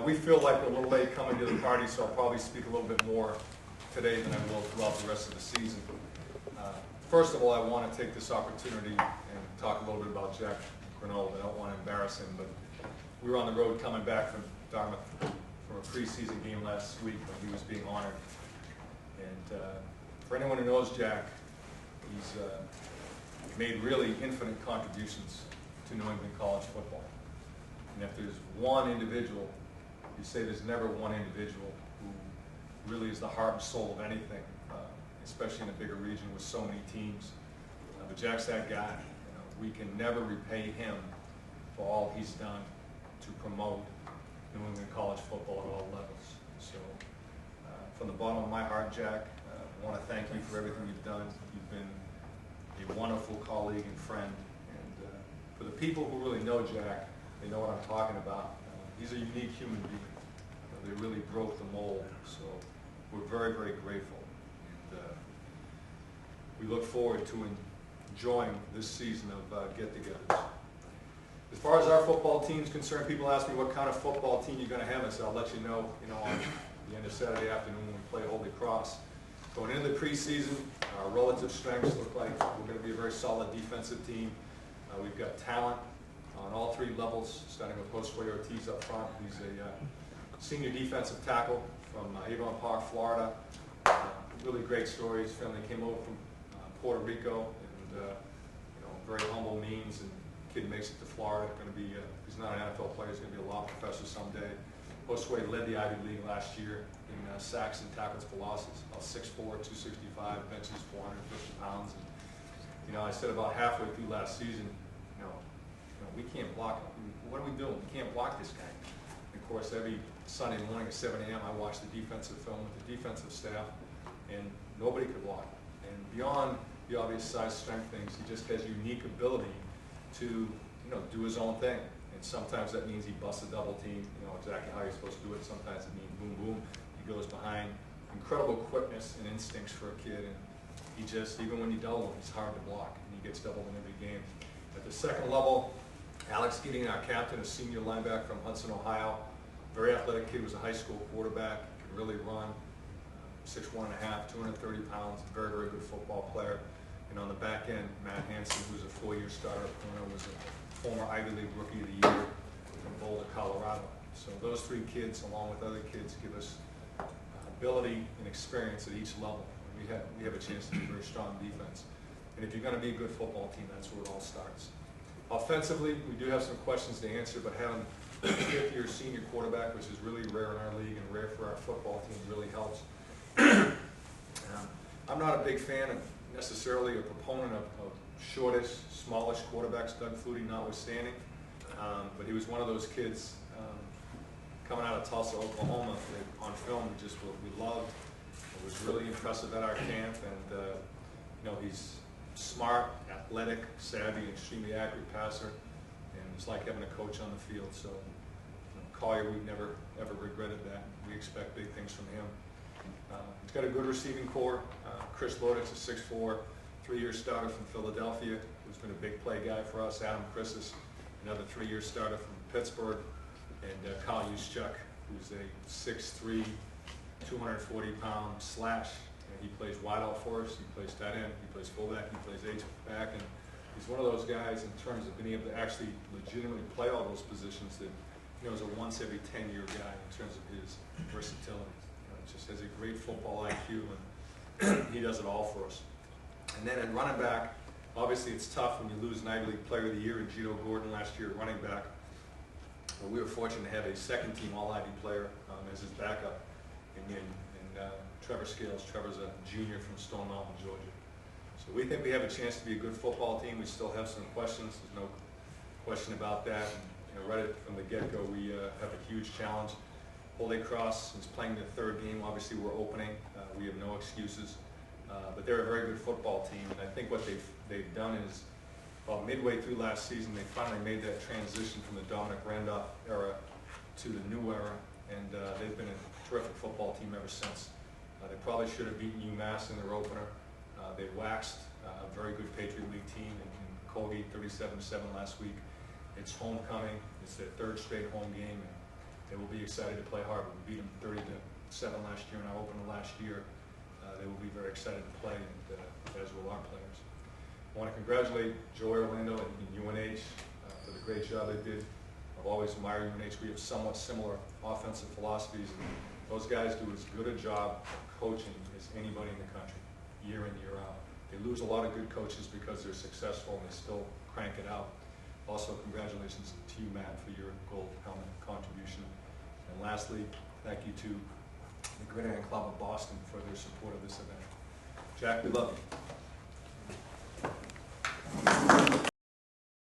we feel like we're a little late coming to the party, so I'll probably speak a little bit more today than I will throughout the rest of the season. First of all, I want to take this opportunity and talk a little bit about Jack Granold. I don't want to embarrass him, but we were on the road coming back from Dartmouth from a preseason game last week when he was being honored. And for anyone who knows Jack, he's made really infinite contributions to New England college football. And if there's one individual, you say there's never one individual who really is the heart and soul of anything, especially in a bigger region with so many teams. But Jack's that guy. We can never repay him for all he's done to promote New England college football at all levels. So from the bottom of my heart, Jack, I want to thank you for everything you've done. You've been a wonderful colleague and friend. And for the people who really know Jack, they know what I'm talking about. He's a unique human being. They really broke the mold. So we're very, very grateful. And we look forward to enjoying this season of get-togethers. As far as our football team's concerned, people ask me what kind of football team you're going to have. I said, I'll let you know, on the end of Saturday afternoon when we play Holy Cross. Going into the preseason, our relative strengths look like we're going to be a very solid defensive team. We've got talent on all three levels, starting with Josue Ortiz up front. He's a senior defensive tackle from Avon Park, Florida. Really great story. His family came over from Puerto Rico, and very humble means, and kid makes it to Florida. Going to be, he's not an NFL player, he's going to be a law professor someday. Josue led the Ivy League last year in sacks and tackles for losses, about 6'4", 265, benches 450 pounds. And, I said about halfway through last season, we can't block him. What are we doing? We can't block this guy. And of course, every Sunday morning at 7 a.m., I watch the defensive film with the defensive staff, and nobody could block him. And beyond the obvious size, strength things, he just has unique ability to, do his own thing. And sometimes that means he busts a double team, exactly how you're supposed to do it. Sometimes it means boom, boom. He goes behind. Incredible quickness and instincts for a kid. And he just, even when you double him, he's hard to block. And he gets doubled in every game. At the second level, Alex Keating, our captain, a senior linebacker from Hudson, Ohio. Very athletic kid, was a high school quarterback, can really run. 6'1", 230 pounds, very, very good football player. And on the back end, Matt Hansen, who's a 4-year starter at corner, was a former Ivy League Rookie of the Year from Boulder, Colorado. So those three kids, along with other kids, give us ability and experience at each level. We have a chance to be a very strong defense. And if you're going to be a good football team, that's where it all starts. Offensively, we do have some questions to answer, but having a fifth-year senior quarterback, which is really rare in our league and rare for our football team, really helps. I'm not a big fan of necessarily a proponent of shortish, smallish quarterbacks, Doug Flutie notwithstanding, but he was one of those kids coming out of Tulsa, Oklahoma, that on film we loved. It was really impressive at our camp, and he's smart, athletic, savvy, extremely accurate passer, and it's like having a coach on the field. So Collier, we've never ever regretted that. We expect big things from him. He's got a good receiving core. Chris Lodix, a 6'4", 3-year starter from Philadelphia, who's been a big play guy for us. Adam Christis, another 3-year starter from Pittsburgh, and Kyle Juszczyk, who's a 6'3", 240-pound slash. He plays wide out for us, he plays tight end, he plays fullback, he plays H-back, and he's one of those guys in terms of being able to actually legitimately play all those positions that is a once every 10-year guy in terms of his versatility. Just has a great football IQ, and he does it all for us. And then at running back, obviously it's tough when you lose an Ivy League Player of the Year in Gino Gordon last year at running back. But we were fortunate to have a second-team All-Ivy player as his backup in Trevor Scales. Trevor's a junior from Stone Mountain, Georgia. So we think we have a chance to be a good football team. We still have some questions. There's no question about that. And, right from the get-go, we have a huge challenge. Holy Cross is playing their third game. Obviously, we're opening. We have no excuses. But they're a very good football team. And I think what they've done is, well, midway through last season, they finally made that transition from the Dominic Randolph era to the new era. And they've been a terrific football team ever since. They probably should have beaten UMass in their opener. They waxed a very good Patriot League team in Colgate 37-7 last week. It's homecoming. It's their third straight home game. And They will be excited to play hard. We beat them 30-7 last year in our opener last year. They will be very excited to play, and as will our players. I want to congratulate Joey Orlando and UNH for the great job they did. I've always admired UNH. We have somewhat similar offensive philosophies, and those guys do as good a job of coaching as anybody in the country, year in, year out. They lose a lot of good coaches because they're successful and they still crank it out. Also, congratulations to you, Matt, for your gold helmet contribution. And lastly, thank you to the Gridiron Club of Boston for their support of this event. Jack, we love you.